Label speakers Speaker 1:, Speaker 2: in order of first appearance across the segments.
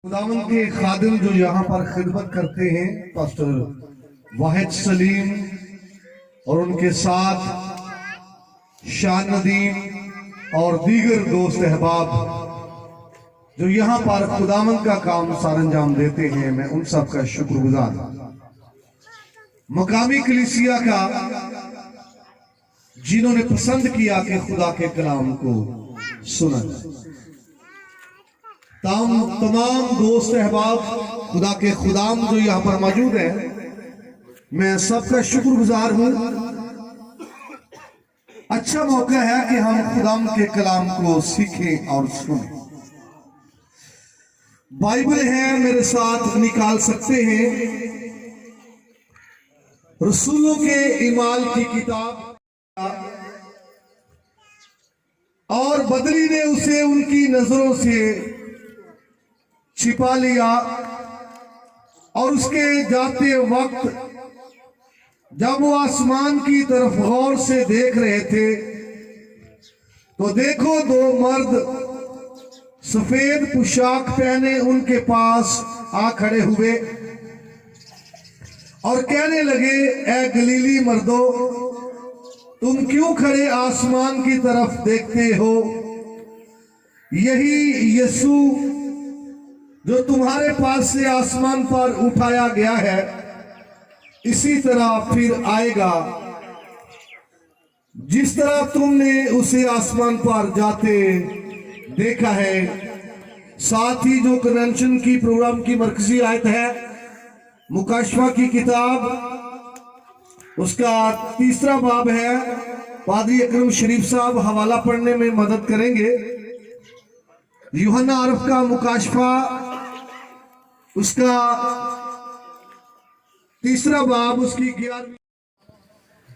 Speaker 1: खुदावंद के खादिम जो यहाँ पर खिदमत करते हैं, पास्टर वाहिद सलीम और उनके साथ शान नदीम और दीगर दोस्त अहबाब जो यहाँ पर खुदावंद का काम सरंजाम देते हैं, मैं उन सब का शुक्रगुजार हूं। मकामी कलीसिया का जिन्होंने पसंद किया कि खुदा के कलाम को सुना जाए, तमाम दोस्त अहबाब खुदा के खुदाम जो यहाँ पर मौजूद है, मैं सबका शुक्रगुजार हूँ। अच्छा मौका है कि हम खुदाम के कलाम को सीखें और सुनें। बाइबल है, मेरे साथ निकाल सकते हैं रसूलों के इमाल की किताब, और बदरी ने उसे उनकी नजरों से छिपा लिया और उसके जाते वक्त जब वो आसमान की तरफ गौर से देख रहे थे तो देखो, दो मर्द सफेद पोशाक पहने उनके पास आ खड़े हुए और कहने लगे, ए गलीली मर्दो, तुम क्यों खड़े आसमान की तरफ देखते हो? यही यीशु जो तुम्हारे पास से आसमान पर उठाया गया है, इसी तरह फिर आएगा जिस तरह तुमने उसे आसमान पर जाते देखा है। साथ ही जो कन्वेंशन की प्रोग्राम की मरकजी आयत है, मुकाशफा की किताब, उसका 3रा बाब है। पादरी अकरम शरीफ साहब हवाला पढ़ने में मदद करेंगे। यूहन्ना अरफ का मुकाशफा, उसका 3रा बाब, उसकी 11।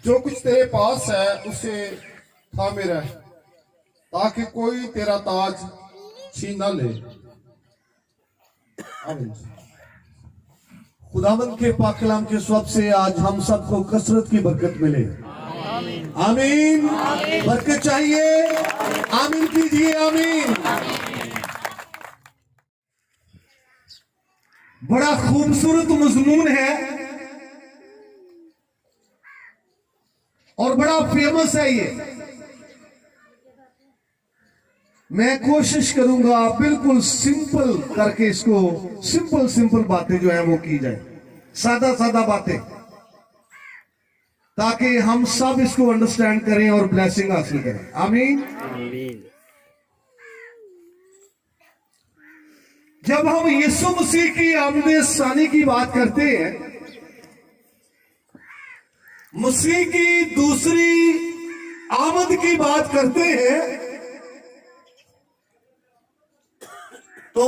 Speaker 2: जो कुछ तेरे पास है उसे थामे रह, ताकि कोई तेरा ताज छीन न ले। आमीन।
Speaker 1: खुदावंद के पाक कलाम के स्वब से आज हम सबको कसरत की बरकत मिले। आमीन। बरकत चाहिए, आमीन कीजिए। आमीन। बड़ा खूबसूरत मजमून है और बड़ा फेमस है ये। मैं कोशिश करूंगा बिल्कुल सिंपल करके इसको, सिंपल बातें जो है वो की जाए, सादा बातें, ताकि हम सब इसको अंडरस्टैंड करें और ब्लेसिंग हासिल करें। आमीन। जब हम यीशु मसीह की आमद सानी की बात करते हैं, मसीह की दूसरी आमद की बात करते हैं, तो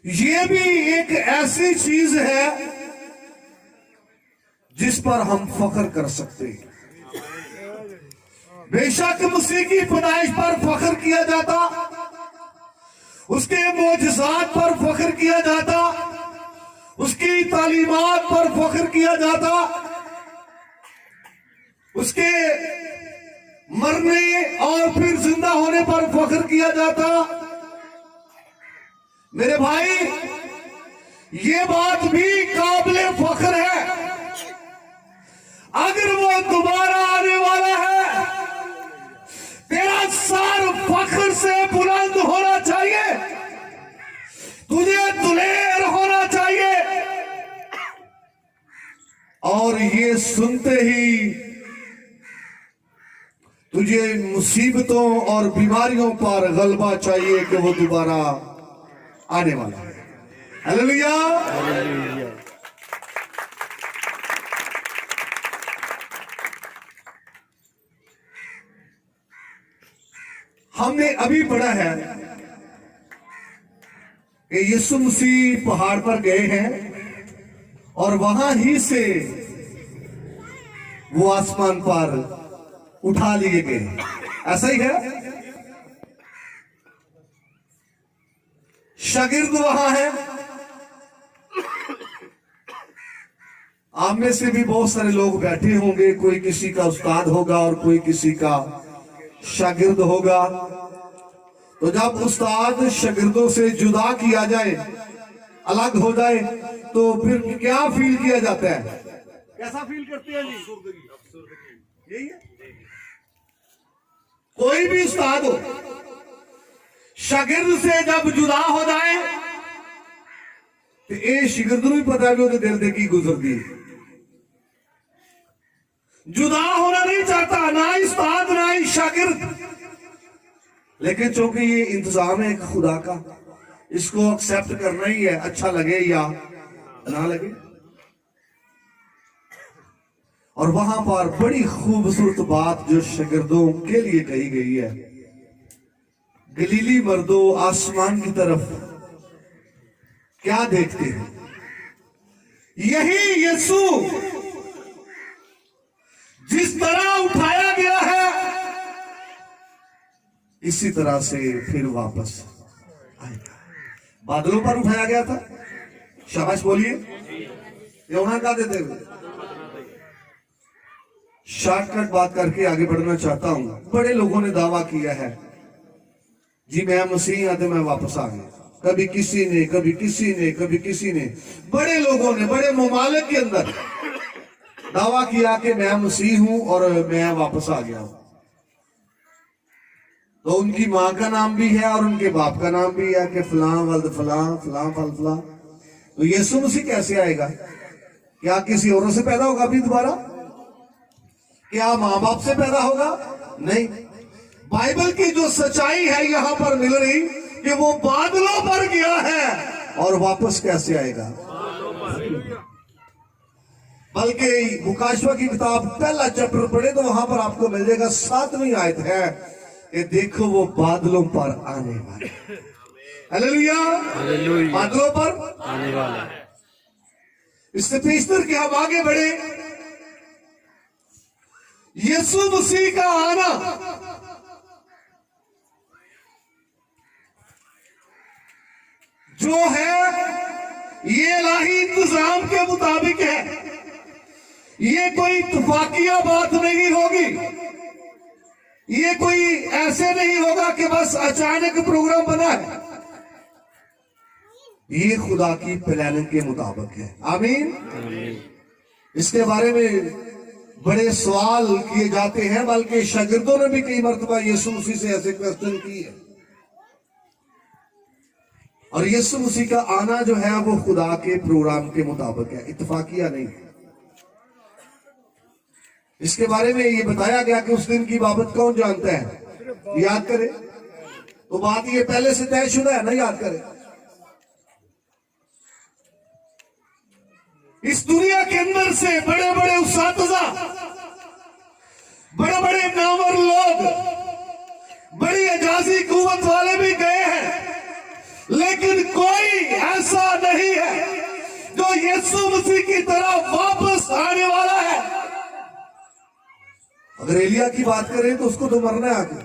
Speaker 1: ये भी एक ऐसी चीज है जिस पर हम फख्र कर सकते हैं। बेशक मसीह की पैदाइश पर फख्र किया जाता, उसके मोजज़ात पर फख्र किया जाता, उसकी तालीमात पर फख्र किया जाता, उसके मरने और फिर जिंदा होने पर फख्र किया जाता। मेरे भाई, ये बात भी काबिले फख्र है। अगर वो दोबारा आने वाला है, तेरा सर फख्र से बुलंद होना चाहिए, तुझे दुलेर होना चाहिए, और ये सुनते ही तुझे मुसीबतों और बीमारियों पर गलबा चाहिए कि वो दोबारा आने वाला है। हालेलुया। हमने अभी पढ़ा है कि यीशु मसीह पहाड़ पर गए हैं और वहां ही से वो आसमान पर उठा लिए गए। ऐसा ही है। शागिर्द वहां है। आप में से भी बहुत सारे लोग बैठे होंगे, कोई किसी का उस्ताद होगा और कोई किसी का शागिर्द होगा। तो जब उस्ताद शागिर्दों से जुदा किया जाए, अलग हो जाए, तो फिर क्या फील किया जाता है? कैसा फील करते हैं जी? यही है। कोई भी उस्ताद हो, शागिर्द से जब जुदा हो जाए तो ये शागिर्द ਨੂੰ भी पता भी ਉਹਦੇ दिल से की गुजरती है। जुदा होना नहीं चाहता, ना ही उस्ताद ना ही शागिर्द, लेकिन चूंकि ये इंतजाम है एक खुदा का, इसको एक्सेप्ट करना ही है, अच्छा लगे या ना लगे। और वहां पर बड़ी खूबसूरत बात जो शागिर्दों के लिए कही गई है, गलीली मर्दों आसमान की तरफ क्या देखते हैं? यही यीशु जिस तरह उठाया गया है, इसी तरह से फिर वापस आएगा। बादलों पर उठाया गया था, शाबाश बोलिए, ये वहां का देते हुए। शॉर्टकट बात करके आगे बढ़ना चाहता हूं। बड़े लोगों ने दावा किया है जी मैं मसीह आते मैं वापस आ गया। कभी किसी ने, कभी किसी ने, कभी किसी ने, बड़े लोगों ने बड़े ममालिक के अंदर दावा किया कि मैं मसीह हूं और मैं वापस आ गया हूं। तो उनकी मां का नाम भी है और उनके बाप का नाम भी है कि फलां वल्द फलां, फलां वल्द फलां। तो यीशु मसीह कैसे आएगा? क्या किसी औरत से पैदा होगा अभी दोबारा? क्या मां बाप से पैदा होगा? नहीं। बाइबल की जो सच्चाई है यहां पर मिल रही कि वो बादलों पर गया है और वापस कैसे आएगा? बल्कि मुकाशवा की किताब पहला चैप्टर पढ़े तो वहां पर आपको मिल जाएगा 7वीं आयत है कि देखो वो बादलों पर आने वाले। हालेलुया, बादलों पर आने वाला है। इससे पेशतर के हम आगे बढ़े। यीशु मसीह का आना जो है ये इलाही इंतजाम के मुताबिक है। ये कोई इत्तफाकिया बात नहीं होगी। ये कोई ऐसे नहीं होगा कि बस अचानक प्रोग्राम बना है। ये खुदा की प्लानिंग के मुताबिक है। आमीन। इसके बारे में बड़े सवाल किए जाते हैं, बल्कि शागिर्दों ने भी कई मर्तबा यीशु मसीह से ऐसे क्वेश्चन किए। और यीशु मसीह का आना जो है वो खुदा के प्रोग्राम के मुताबिक है, इत्तफाकिया नहीं है। इसके बारे में ये बताया गया कि उस दिन की बाबत कौन जानता है? याद करे तो बात ये पहले से तयशुदा है ना, याद करे। इस दुनिया के अंदर से बड़े बड़े उस्तादा, बड़े बड़े नामवर लोग, बड़ी एजाजी कुव्वत वाले भी गए हैं, लेकिन कोई ऐसा नहीं है जो यीशु मसीह की तरह वापस आने वाला है। अगर एलिया की बात करें तो उसको तो मरना है आगे।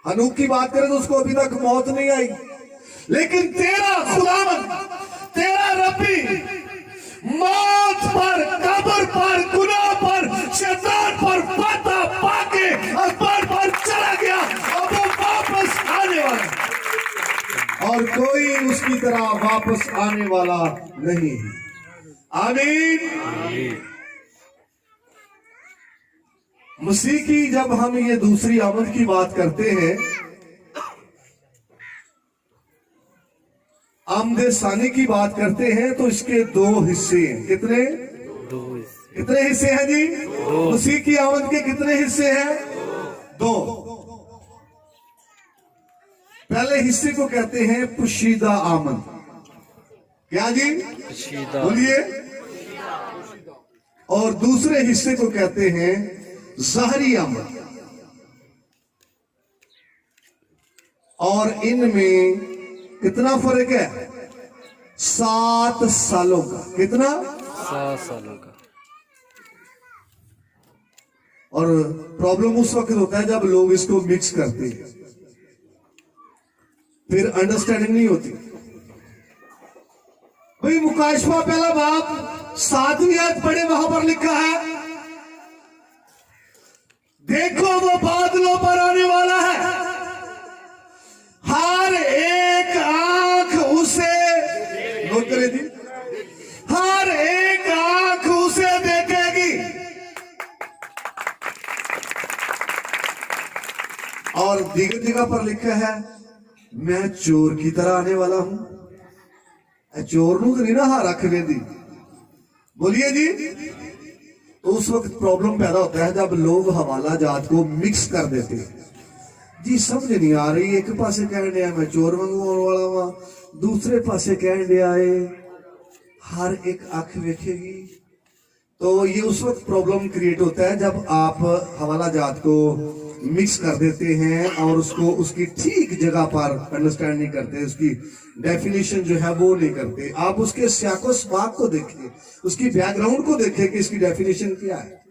Speaker 1: हनूक की बात करें तो उसको अभी तक मौत नहीं आई। लेकिन तेरा खुदावंद, तेरा रब्बी मौत पर, कब्र पर, गुनाह पर, शैतान पर फतह पाके अकबर पर चला गया और वो वापस आने वाला है और कोई उसकी तरह वापस आने वाला नहीं है। आमीन। मसीह की जब हम ये दूसरी आमद की बात करते हैं, आमदे सानी की बात करते हैं, तो इसके दो हिस्से हैं। कितने? कितने हिस्से हैं जी? मसीह की आमद के कितने हिस्से हैं? दो। पहले हिस्से को कहते हैं पुशीदा आमद। क्या जी? बोलिए। और दूसरे हिस्से को कहते हैं ज़ाहरी आमद। और इनमें कितना फर्क है? 7 सालों का। कितना?
Speaker 3: 7 सालों का।
Speaker 1: और प्रॉब्लम उस वक्त होता है जब लोग इसको मिक्स करते हैं, फिर अंडरस्टैंडिंग नहीं होती। भाई मुकाशवा पहला बाप 7वीं आयत पढ़े, वहां पर लिखा है देखो वो बादलों पर आने वाला है नोट करें जी, हर एक आंख उसे देखेगी और दीगर जगह पर लिखा है मैं चोर की तरह आने वाला हूं। चोर नू तो नहीं ना हार रख देती, बोलिए जी। तो उस वक्त प्रॉब्लम पैदा होता है जब लोग हवाला जात को मिक्स कर देते हैं जी। समझ नहीं आ रही, एक पासे कह दिया मैं चोर वांगू आने वाला वा, दूसरे पासे कह दिया है हर एक आंख देखेगी। तो ये उस वक्त प्रॉब्लम क्रिएट होता है जब आप हवाला जात को मिक्स कर देते हैं और उसको उसकी ठीक जगह पर अंडरस्टैंड नहीं करते, उसकी डेफिनेशन जो है वो नहीं करते। आप उसके स्याको सबाक को देखिए, उसकी बैकग्राउंड को देखिए कि इसकी डेफिनेशन क्या है।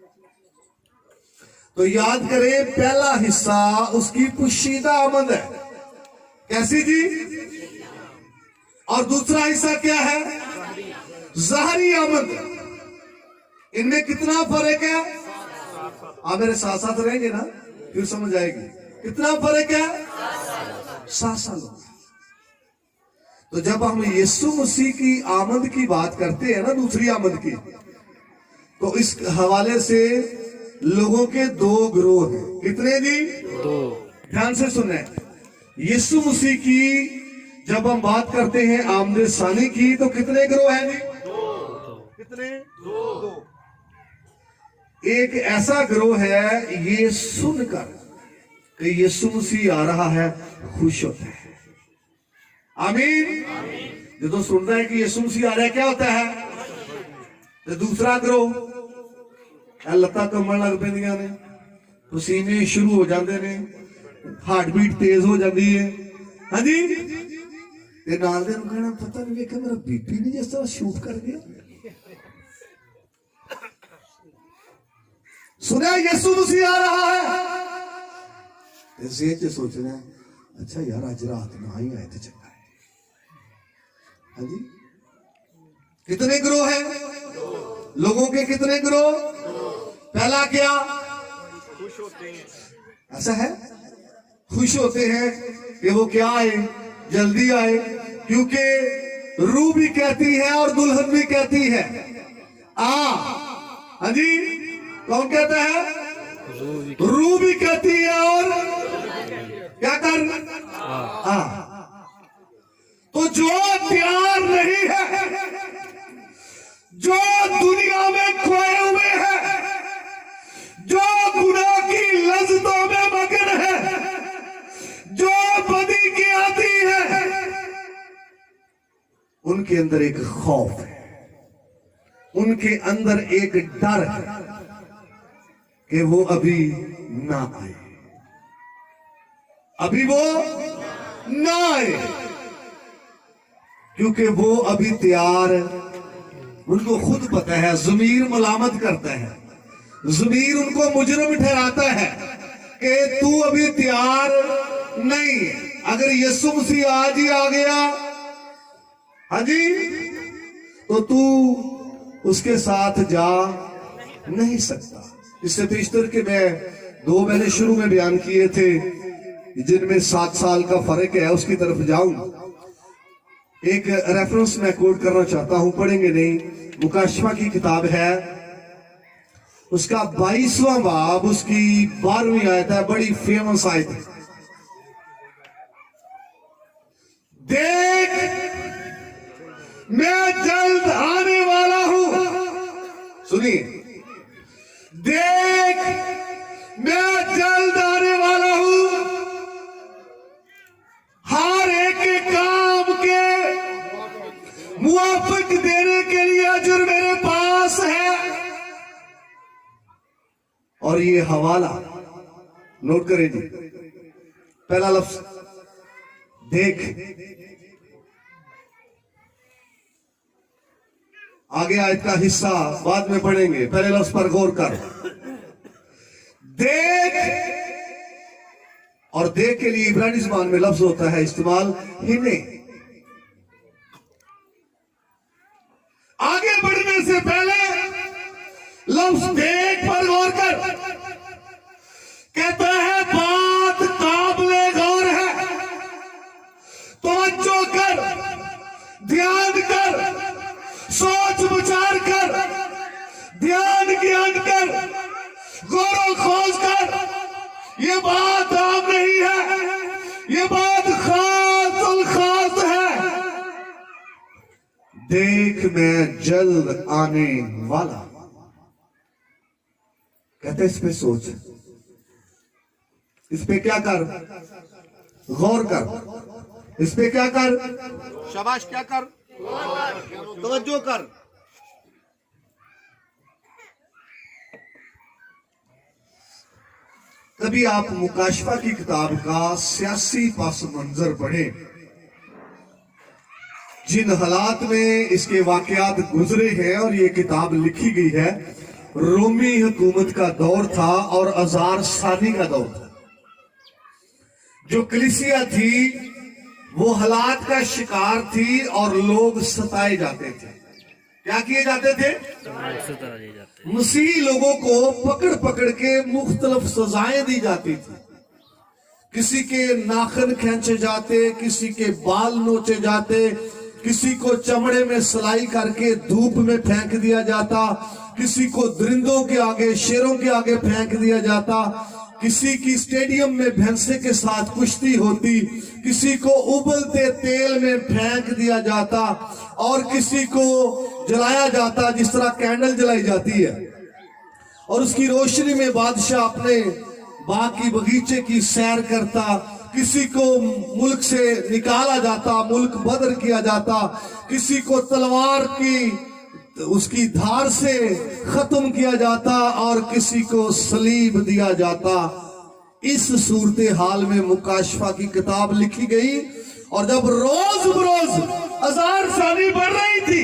Speaker 1: तो याद करें, पहला हिस्सा उसकी पुशीदा आमद है, कैसी जी, और दूसरा हिस्सा क्या है, ज़ाहरी आमद। इनमें कितना फर्क है, आप मेरे साथ साथ रहेंगे ना फिर समझ आएगी। कितना फर्क है, 7 साल। तो जब हम यीशु मसीह की आमद की बात करते हैं ना, दूसरी आमद की, तो इस हवाले से लोगों के 2 ग्रोह हैं। कितने जी,
Speaker 3: 2।
Speaker 1: ध्यान से सुने, यीशु मसीह की जब हम बात करते हैं आमद सानी की, तो कितने ग्रोह हैं जी, 2। कितने, 2। एक ऐसा ग्रोह है ये सुनकर कि यीशु मसीह आ रहा है खुश होता है, आमीन। जो सुनता है कि यीशु मसीह आ रहा है क्या होता है। तो दूसरा ग्रोह लत्ता कंबन लग पैंदियां ने, पसीने शुरू हो जाते ने, हार्ट बीट तेज हो जाती है, हाँ जी। ते नाल दे नूं कहना पता नहीं वेखा मेरा बीपी नहीं जिस तरह शूट कर गया। सुना यीशु मसीह आ रहा है, ऐसे सोचना है अच्छा यार आज रात ना ही आए तो चंगा है, हाँ जी। कितने ग्रोह है लोगों के, कितने ग्रोह। पहला क्या, खुश होते हैं, ऐसा है, खुश होते हैं कि वो क्या आए, जल्दी आए, क्योंकि रूह भी कहती है और दुल्हन भी कहती है हाँ जी। कौन कहता है, रूह भी कहती है और क्या कर, तो जो तैयार नहीं है, जो दुनिया में खोए हुए हैं, जो गुनाह की लज्जतों में मगन है, जो बदी की आती है, उनके अंदर एक खौफ है, उनके अंदर एक डर है कि वो अभी ना आए, अभी वो ना आए, क्योंकि वो अभी तैयार, उनको खुद पता है, ज़मीर मलामत करता है, ज़मीर उनको मुजरिम ठहराता है कि तू अभी तैयार नहीं। अगर यीशु मसीह आज ही आ गया, हाँ जी, तो तू उसके साथ जा नहीं सकता। इससे पेशतर के मैं 2 मैंने शुरू में बयान किए थे जिनमें 7 साल का फर्क है, उसकी तरफ जाऊं। एक रेफरेंस मैं कोट करना चाहता हूं, पढ़ेंगे नहीं, मुकाशवा की किताब है, उसका 22वां बाब, उसकी 12वीं आयत है, बड़ी फेमस आयत है। देख मैं जल्द आने वाला हूं, सुनिए, देख मैं जल्द आने वाला हूं, हर एक काम के मुआफिक देने के लिए अजर मेरे पास है। और ये हवाला नोट करें जी, पहला लफ्ज देख, आगे आयत का हिस्सा बाद में पढ़ेंगे, पहले लफ्ज पर गौर कर। देख, और देख के लिए इब्रानी ज़बान में लफ्ज होता है इस्तेमाल हिने। आगे बढ़ने से पहले लफ्ज देख पर गौर कर, कहता है बात काबिले गौर है, तवज्जो कर, ध्यान कर, सोच विचार कर, ध्यान ज्ञान कर, गौरव खोज कर। ये बात आम नहीं है, ये बात खास और खास है। देख मैं जल्द आने वाला। कहते इस पे सोच, इस पे क्या कर, गौर कर, इस पे क्या कर, शाबाश क्या कर, तवज्जो कर। कभी आप मुकाशफा की किताब का सियासी पस मंजर पढ़े, जिन हालात में इसके वाकयात गुजरे हैं और ये किताब लिखी गई है, रोमी हुकूमत का दौर था और अजार सानी का दौर था। जो कलीसिया थी वो हालात का शिकार थी और लोग सताए जाते थे। क्या किए जाते थे? मसीही लोगों को पकड़ पकड़ के मुख्तलिफ सजाएं दी जाती थी। किसी के नाखून खींचे जाते, किसी के बाल नोचे जाते, किसी को चमड़े में सिलाई करके धूप में फेंक दिया जाता, किसी को दरिंदों के आगे, शेरों के आगे फेंक दिया जाता, किसी की स्टेडियम में भैंसे के साथ कुश्ती होती, किसी को उबलते तेल में फेंक दिया जाता और किसी को जलाया जाता जिस तरह कैंडल जलाई जाती है। और उसकी रोशनी में बादशाह अपने बाग की बगीचे की सैर करता। किसी को मुल्क से निकाला जाता, मुल्क बदर किया जाता, किसी को तलवार की उसकी धार से खत्म किया जाता और किसी को सलीब दिया जाता। इस सूरत हाल में मुकाशफा की किताब लिखी गई और जब रोज बरोज अजार सानी बढ़ रही थी,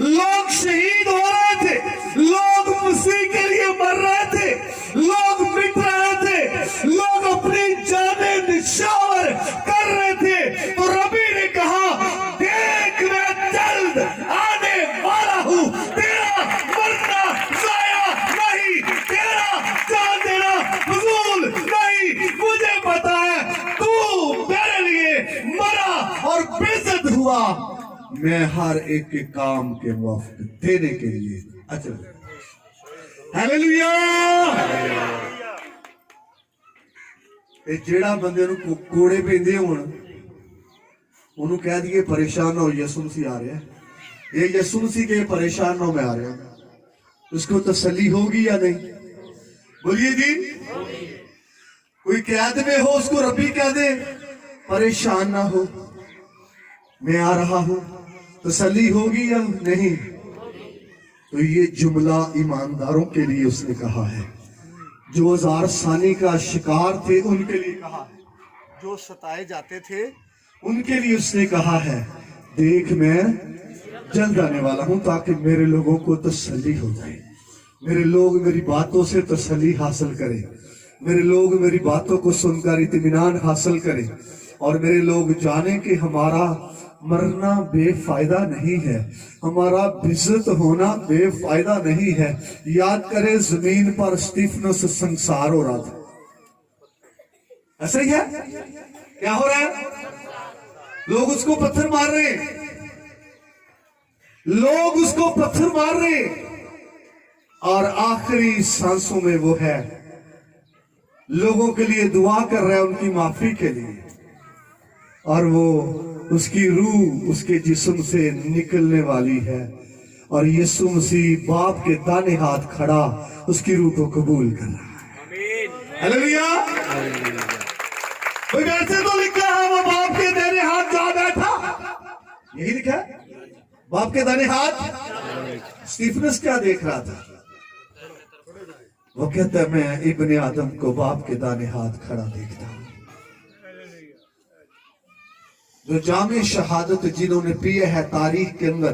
Speaker 1: लोग शहीद हो रहे थे, लोग मसीह के लिए मर रहे थे, लोग मिट रहे थे, लोग अपनी जाने निछावर कर रहे थे, तो रबी ने कहा, देख मैं जल्द आने वाला हूं, तेरा मरना जाया नहीं, तेरा जान देना फजूल नहीं। मुझे पता है तू मेरे लिए मरा और बेइज्जत हुआ, मैं हर एक के काम के मुआफिक देने के लिए अचल। हालेलुया। ਇਹ ਜਿਹੜਾ ਬੰਦੇ ਨੂੰ ਕੋੜੇ ਪੈਂਦੇ ਹੋਣ ਉਹਨੂੰ ਕਹਿ ਦਈਏ परेशान हो, यसु मसीह आ रहा है, ये यसु मसीह के परेशान हो मैं आ रहा हूं, उसको तसल्ली होगी या नहीं? बोलिए जी। कोई कैद में हो उसको रब्बी कह दे, परेशान ना हो, मैं आ रहा हूं, तसल्ली होगी या नहीं? तो ये जुमला ईमानदारों के लिए उसने कहा है, जो अजार सानी का शिकार थे उनके लिए कहा है, जो सताए जाते थे उनके लिए उसने कहा है, देख मैं जल्द आने वाला हूं ताकि मेरे लोगों को तसल्ली हो जाए, मेरे लोग मेरी बातों से तसल्ली हासिल करें, मेरे लोग मेरी बातों को सुनकर इत्मीनान हासिल करें और मेरे लोग जाने कि हमारा मरना बेफायदा नहीं है, हमारा बेइज्जत होना बेफायदा नहीं है। याद करें जमीन पर स्टीफनस संसार हो रहा था, ऐसा ही है। क्या हो रहा है? लोग उसको पत्थर मार रहे हैं, लोग उसको पत्थर मार रहे हैं और आखिरी सांसों में वो है, लोगों के लिए दुआ कर रहा है उनकी माफी के लिए, और वो उसकी रूह उसके जिस्म से निकलने वाली है और यीशु मसीह बाप के दाने हाथ खड़ा उसकी रूह को कबूल कर रहा है। हालेलुया। वैसे तो लिखा है वो बाप के दाने हाथ जा बैठा, यही लिखा है, बाप के दाने हाथ। स्टीफनस क्या देख रहा था? वो कहता है मैं इब्ने आदम को बाप के दाने हाथ खड़ा देखता हूं। जो जामे शहादत जिन्होंने पिए है तारीख के अंदर,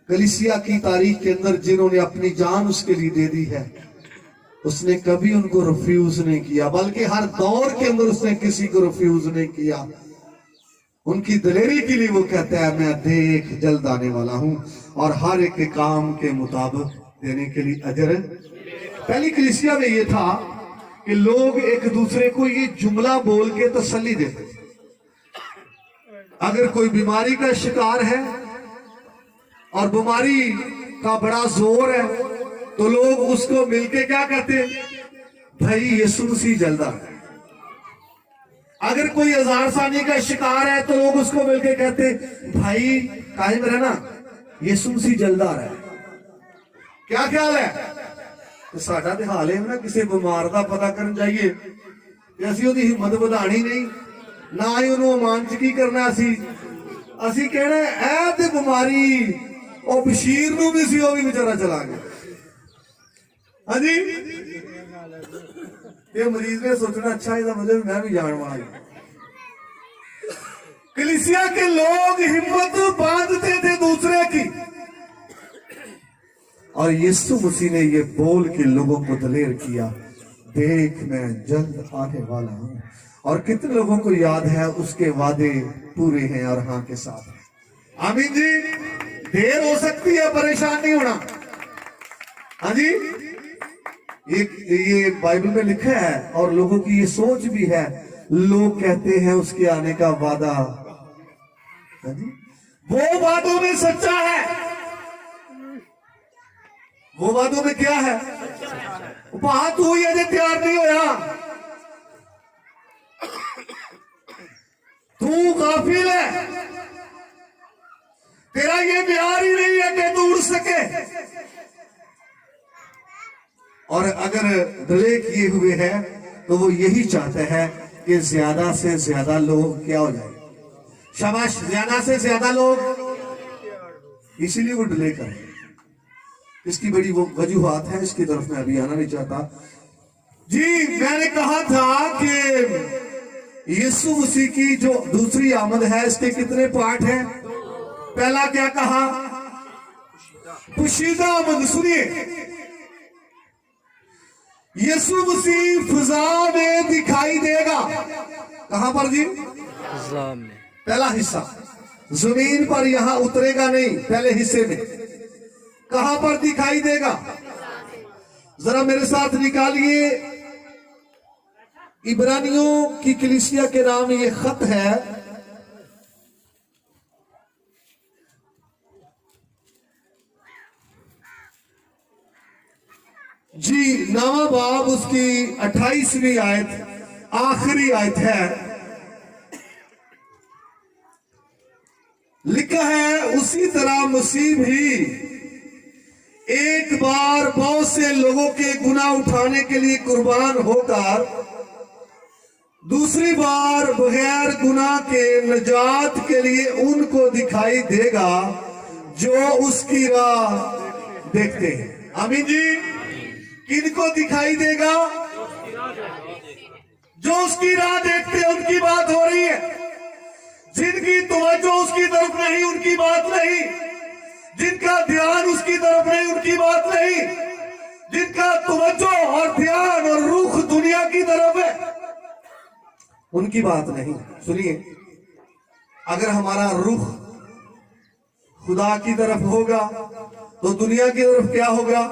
Speaker 1: कलीसिया की तारीख के अंदर जिन्होंने अपनी जान उसके लिए दे दी है, उसने कभी उनको रिफ्यूज नहीं किया, बल्कि हर दौर के अंदर उसने किसी को रिफ्यूज नहीं किया। उनकी दिलेरी के लिए वो कहता है मैं देख जल्द आने वाला हूं और हर एक के काम के मुताबिक देने के लिए अजर। पहली कलीसिया में ये था कि लोग एक दूसरे को ये जुमला बोल के तसल्ली देते थे, अगर कोई बीमारी का शिकार है और बीमारी का बड़ा जोर है तो लोग उसको मिलके क्या कहते हैं, भाई यीशु मसीह जल्दा है। अगर कोई हजार सानी का शिकार है तो लोग उसको मिलके कहते हैं, भाई कायम रहना, यीशु मसीह जल्दा है। क्या ख्याल है? तो साडा ते हाल है ना किसी बीमार का पता करन जाइए ते असीं ओहदी हिम्मत वधाणी नहीं, ना ही उन्होंने अमानचकी करना। असी कहना ऐ ते बीमारी ओ बशीर नूं भी सी, ओ भी बेचारा चला गया। हाँ जी, ये मरीज ने सोचना अच्छा इसका मतलब मैं भी जान वाला हूं। कलीसिया के लोग हिम्मत बांधते थे दूसरे की, और यीशु मसीह ने ये बोल के लोगों को दलेर किया, देख मैं जल्द आने वाला हूं। और कितने लोगों को याद है उसके वादे पूरे हैं और हाँ के साथ हैं। आमीन जी। देर हो सकती है, परेशान नहीं होना। हाँ जी, ये बाइबल में लिखा है और लोगों की ये सोच भी है। लोग कहते हैं उसके आने का वादा, हाँ जी, वो वादों में सच्चा है। वो वादों में क्या है? बात हुई है, तैयार नहीं होया, तू काफिल है, तेरा ये प्यार ही नहीं है कि तू उड़ सके। और अगर दले किए हुए है तो वो यही चाहते हैं कि ज्यादा से ज्यादा लोग क्या हो जाए, शाबाश, ज्यादा से ज्यादा लोग, इसीलिए वो डिले करें। इसकी बड़ी वो वजूहात है, इसकी तरफ मैं अभी आना नहीं चाहता जी। मैंने कहा था कि यीशु मसीह की जो दूसरी आमद है इसके कितने पार्ट हैं? पहला क्या कहा? पुशीदा आमद। सुनिए, यीशु मसीह फिजा में दिखाई देगा। कहां पर जी?
Speaker 3: फिजा में।
Speaker 1: पहला हिस्सा जमीन पर, यहां उतरेगा नहीं, पहले हिस्से में। कहां पर दिखाई देगा? जरा मेरे साथ निकालिए, इब्रानियों की कलीसिया के नाम ये खत है, जी, 9वां बाब उसकी 28वीं आयत, आखिरी आयत है। लिखा है, उसी तरह मसीह भी एक बार बहुत से लोगों के गुनाह उठाने के लिए कुर्बान होकर दूसरी बार बगैर गुनाह के नजात के लिए उनको दिखाई देगा जो उसकी राह देखते हैं। आमीन जी। किनको दिखाई देगा? जो उसकी राह देखते हैं, उनकी बात हो रही है। जिनकी तवज्जो उसकी तरफ नहीं, उनकी बात नहीं। जिनका ध्यान उसकी तरफ नहीं, उनकी बात नहीं। जिनका तवज्जो और ध्यान और रुख दुनिया की तरफ है, उनकी बात नहीं। सुनिए, अगर हमारा रुख खुदा की तरफ होगा तो दुनिया की तरफ क्या होगा?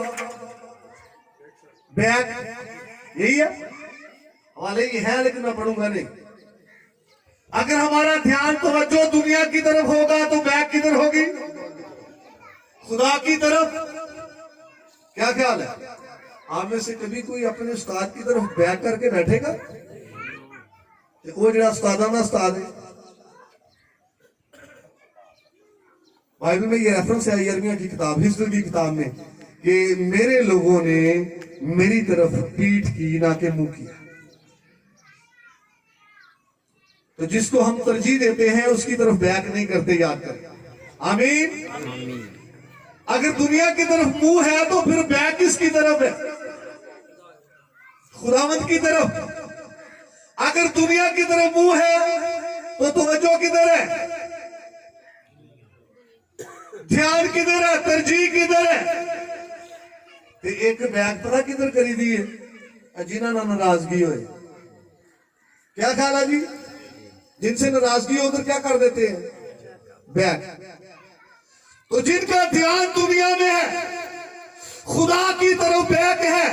Speaker 1: बैक। यही है वाले, ये है लेकिन मैं पढ़ूंगा नहीं। अगर हमारा ध्यान तवज्जो दुनिया की तरफ होगा तो बैक किधर होगी? खुदा की तरफ। क्या ख्याल है? आप में से कभी कोई अपने उस्ताद की तरफ बैक करके बैठेगा? वो जरा उस्तादाना उस्ताद है। बाइबल में ये रेफरेंस है यिर्मयाह की किताब, हिजकिय्याह की किताब में, कि मेरे लोगों ने मेरी तरफ पीठ की, ना के मुंह किया। तो जिसको हम तरजीह देते हैं उसकी तरफ बैक नहीं करते, याद करें। आमीन। अगर दुनिया की तरफ मुंह है तो फिर बैक किसकी तरफ है? खुदावंद की तरफ। अगर दुनिया की तरफ मुंह है तो तवज्जो किधर है? ध्यान किधर है? तरजीह किधर है? तो एक बैक पता किधर करी दी है? जिन्हों ना नाराजगी होए। क्या ख्याल है जी? जिनसे नाराजगी हो उधर क्या कर देते हैं? बैक। तो जिनका ध्यान दुनिया में है, खुदा की तरफ बैक है,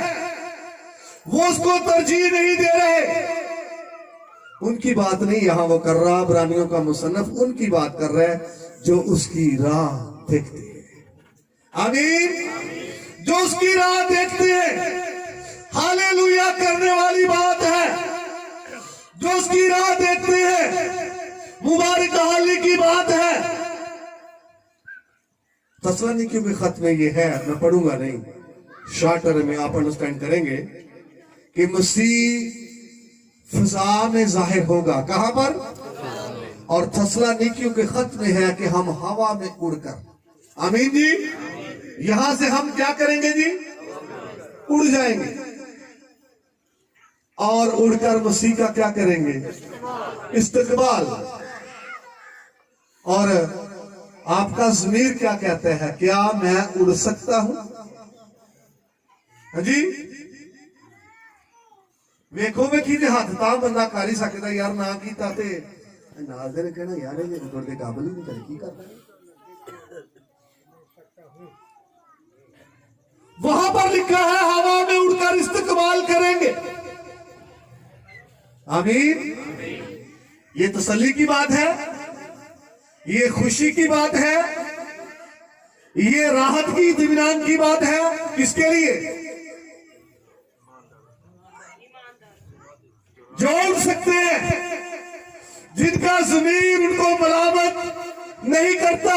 Speaker 1: वो उसको तरजीह नहीं दे रहे। उनकी बात नहीं यहां वो कर रहा, इब्रानियों का मुसन्नफ उनकी बात कर रहा है जो उसकी राह देखते हैं। आमीन। जो उसकी राह देखते हैं, हालेलुया करने वाली बात है। जो उसकी राह देखते हैं, मुबारक हाली की बात है। तस्सलोनीकियों के खत में ये है, मैं पढ़ूंगा नहीं, शॉर्टर में आप अंडरस्टैंड करेंगे कि मसीह फिजा में जाहिर होगा। कहां पर? और तस्सलोनीकियों के खत में है कि हम हवा में उड़कर, आमीन जी, यहां से हम क्या करेंगे जी? उड़ जाएंगे। और उड़कर मसीह का क्या करेंगे? इस्तकबाल। और आपका ज़मीर क्या कहता है? क्या मैं उड़ सकता हूं? हाँ जी, वेखो में की हाथ ता बंदा कर ही सकता यार, ना कीता ते नाल दे ने कहना यार ये तुहाडे काबिल ही नहीं, करे की करना। वहां पर लिखा है हवा में उड़कर इस्तकबाल करेंगे। आमीन। ये तसल्ली की बात है, ये खुशी की बात है, ये राहत की, इत्मीनान की बात है। किसके लिए? जो उड़ सकते हैं, जिनका ज़मीर उनको मलामत नहीं करता,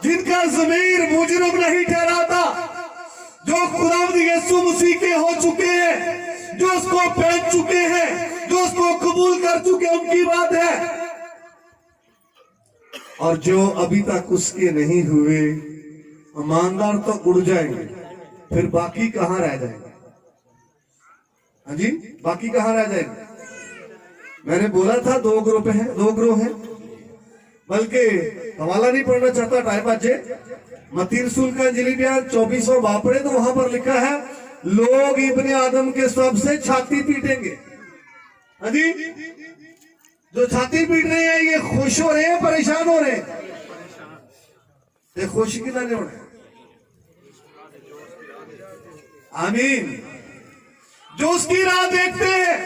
Speaker 1: जिनका ज़मीर मुजरिम नहीं ठहराता, जो खुदावंद यीशु मसीह के हो चुके हैं, जो उसको पहन चुके हैं, जो उसको कबूल कर चुके हैं, उनकी बात है। और जो अभी तक उसके नहीं हुए, ईमानदार तो उड़ जाएंगे, फिर बाकी कहां रह जाएंगे? हाँ जी, बाकी कहां रह जाएंगे? मैंने बोला था दो ग्रुप हैं, दो ग्रोह हैं, बल्कि हवाला नहीं पढ़ना चाहता, टाइम बचे। मत्ती रसूल का इंजील बयान 24वां बाब पढ़े तो वहां पर लिखा है लोग इब्ने आदम के सबसे छाती पीटेंगे। हाँ जी, जो छाती पीट रहे हैं ये खुश हो रहे हैं, परेशान हो रहे हैं? ये खुश कितना नहीं होना? आमीन। जो उसकी राह देखते हैं,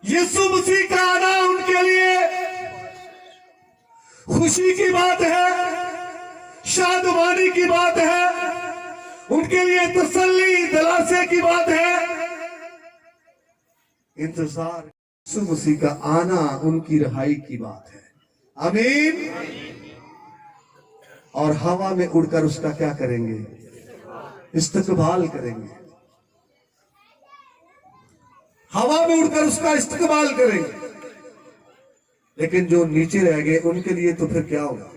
Speaker 1: यीशु मसीह का आना उनके लिए खुशी की बात है, शादमानी की बात है, उनके लिए तसल्ली दिलासे की बात है। इंतजार यीशु मसीह का आना उनकी रिहाई की बात है। आमीन। और हवा में उड़कर उसका क्या करेंगे? इस्तकबाल करेंगे। हवा में उड़कर उसका इस्तकबाल करेंगे। लेकिन जो नीचे रह गए उनके लिए तो फिर क्या होगा?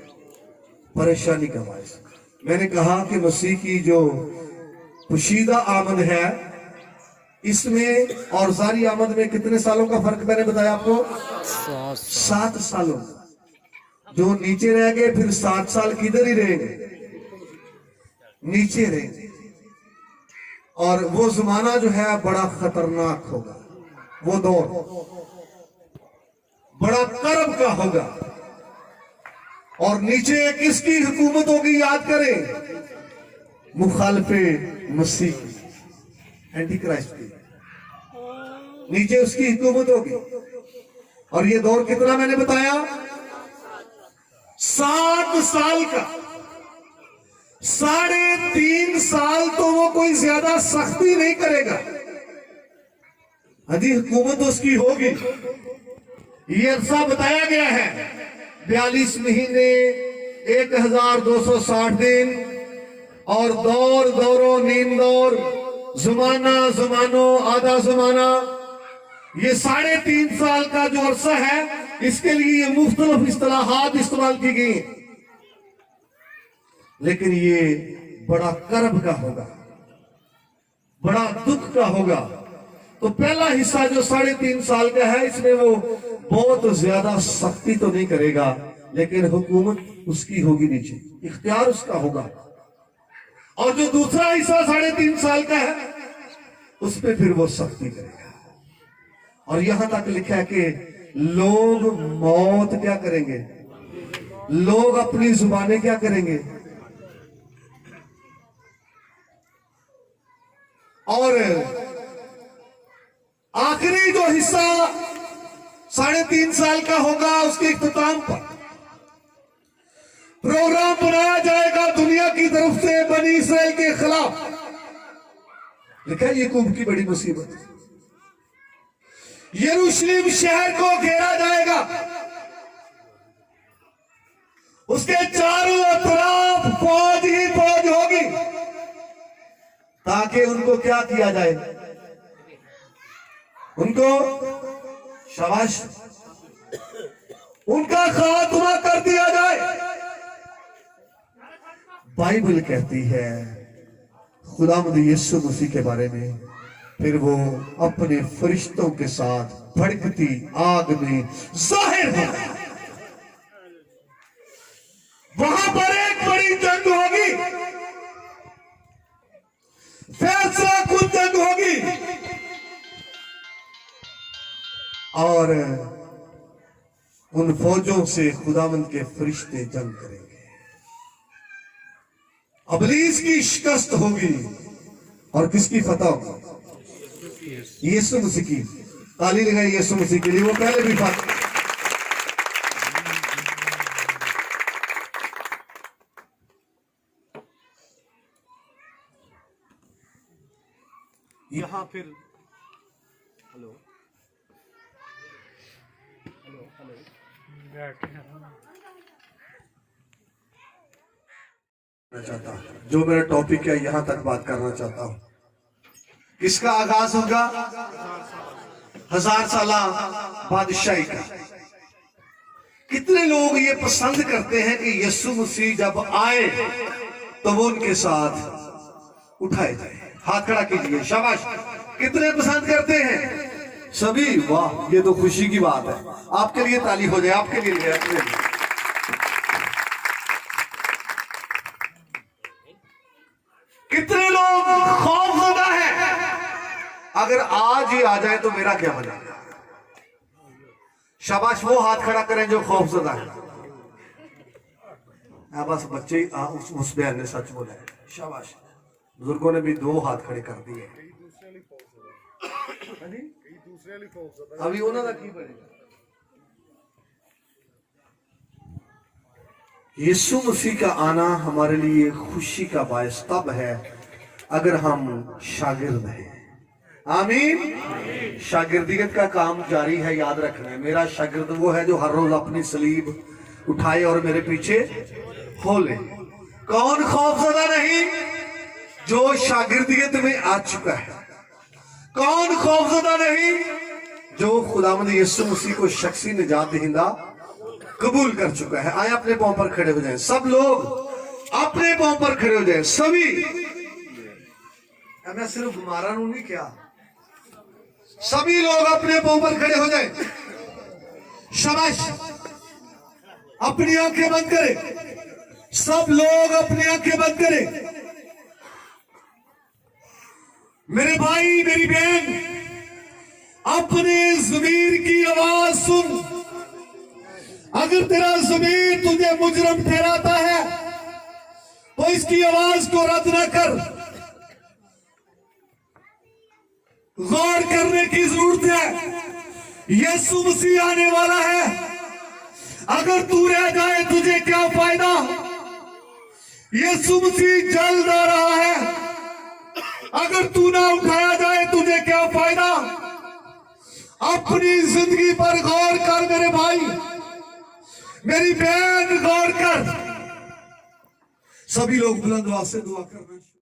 Speaker 1: परेशानी का बायस। मैंने कहा कि मसीह की जो पुशीदा आमद है, इसमें और जारी आमद में कितने सालों का फर्क मैंने बताया आपको? 7 सालों। जो नीचे रह गए फिर 7 साल किधर ही रहेंगे? नीचे रहेंगे। और वो जमाना जो है बड़ा खतरनाक होगा, वो दौर बड़ा कर्ब का होगा। और नीचे किसकी हुकूमत होगी? याद करें, मुखालफे मसीह की, एंटी क्राइस्ट की। नीचे उसकी हुकूमत होगी। और ये दौर कितना मैंने बताया? 7 साल का। 3.5 साल तो वो कोई ज्यादा सख्ती नहीं करेगा। अजी हुकूमत उसकी होगी। ये अरसा बताया गया है 42 महीने 1260 दिन। और दौर दौरो नींद दौर, जमाना जमानो आधा जमाना, ये 3.5 साल का जो अरसा है, इसके लिए ये मुख्तलिफ इस्तिलाहात इस्तेमाल की गई। लेकिन ये बड़ा कर्ब का होगा, बड़ा दुख का होगा। तो पहला हिस्सा जो 3.5 साल का है, इसमें वो बहुत ज्यादा सख्ती तो नहीं करेगा, लेकिन हुकूमत उसकी होगी, नीचे इख्तियार उसका होगा। और जो दूसरा हिस्सा 3.5 साल का है, उस पर फिर वो सख्ती करेगा। और यहां तक लिखा है कि लोग मौत क्या करेंगे? लोग अपनी जुबानें क्या करेंगे? और आखिरी जो हिस्सा 3.5 साल का होगा, उसके इख्तिताम पर प्रोग्राम बनाया जाएगा दुनिया की तरफ से बनी इसराइल के खिलाफ। लिखा है याकूब की बड़ी मुसीबत। यरूशलेम शहर को घेरा जाएगा, उसके चारों तरफ फौज ही फौज होगी, ताकि उनको क्या किया जाए, उनको शाबाश, उनका खात्मा कर दिया जाए। बाइबल कहती है खुदावंद यीशु मसीह के बारे में, फिर वो अपने फरिश्तों के साथ भड़कती आग में जाहिर हो। वहां पर एक बड़ी जंग होगी, फैसला कुछ जंग होगी, और उन फौजों से खुदावंद के फरिश्ते जंग करेंगे। अबलीस की शिकस्त होगी और किसकी फतह होगी? यीशु मसीह की। ताली लगाई यीशु मसीह के लिए, वो पहले भी फतह।
Speaker 3: यहाँ फिर हेलो
Speaker 1: चाहता हूं, जो मेरा टॉपिक है यहां तक बात करना चाहता हूं। किसका आगाज होगा? 1000 साल बादशाही का। कितने लोग ये पसंद करते हैं कि यीशु मसीह जब आए तो वो उनके साथ उठाए जाए? हाथ खड़ा कीजिए, शाबाश। कितने पसंद करते हैं? सभी। वाह, ये तो खुशी की बात है। आपके लिए ताली हो जाए, आपके लिए, आपके लिए। कितने लोग खौफजदा हैं अगर आज ही आ जाए तो मेरा क्या बनेगा? शाबाश, वो हाथ खड़ा करें जो खौफजदा है। बस बच्चे उस बयान ने सच बोला है। शाबाश, बुजुर्गों ने भी 2 हाथ खड़े कर दिए। अभी उन्होंने की बनेगा। यीशु मसीह का आना हमारे लिए खुशी का बायस तब है अगर हम शागिर्द हैं। आमीन। शागिर्दियत का काम जारी है, याद रखना है। मेरा शागिर्द वो है जो हर रोज अपनी सलीब उठाए और मेरे पीछे हो ले। कौन खौफजदा नहीं? जो शागिर्दियत में आ चुका है। कौन खौफजदा नहीं? जो खुदावंद यीशु मसीह को शख्सी निजात दहिंदा कबूल कर चुका है। आए अपने पांव पर खड़े हो जाएं, सब लोग अपने पांव पर खड़े हो जाएं, सभी। मैं सिर्फ घुमारा हूं नहीं, क्या सभी लोग अपने पांव पर खड़े हो जाएं। शाबाश, अपनी आंखें बंद करें, सब लोग अपनी आंखें बंद करें। मेरे भाई मेरी बहन, अपने ज़मीर की आवाज सुन। अगर तेरा ज़मीर तुझे मुजरम ठहराता है तो इसकी आवाज को रद्द न कर। गौर करने की जरूरत है। यीशु मसीह आने वाला है। अगर तू रह जाए तुझे क्या फायदा? यीशु मसीह जल्द आ रहा है। अगर तू ना उठाया जाए तुझे क्या फायदा? अपनी जिंदगी पर गौर कर मेरे भाई, मेरी बहन, गौर कर। सभी लोग बुलंद आवाज से दुआ करना।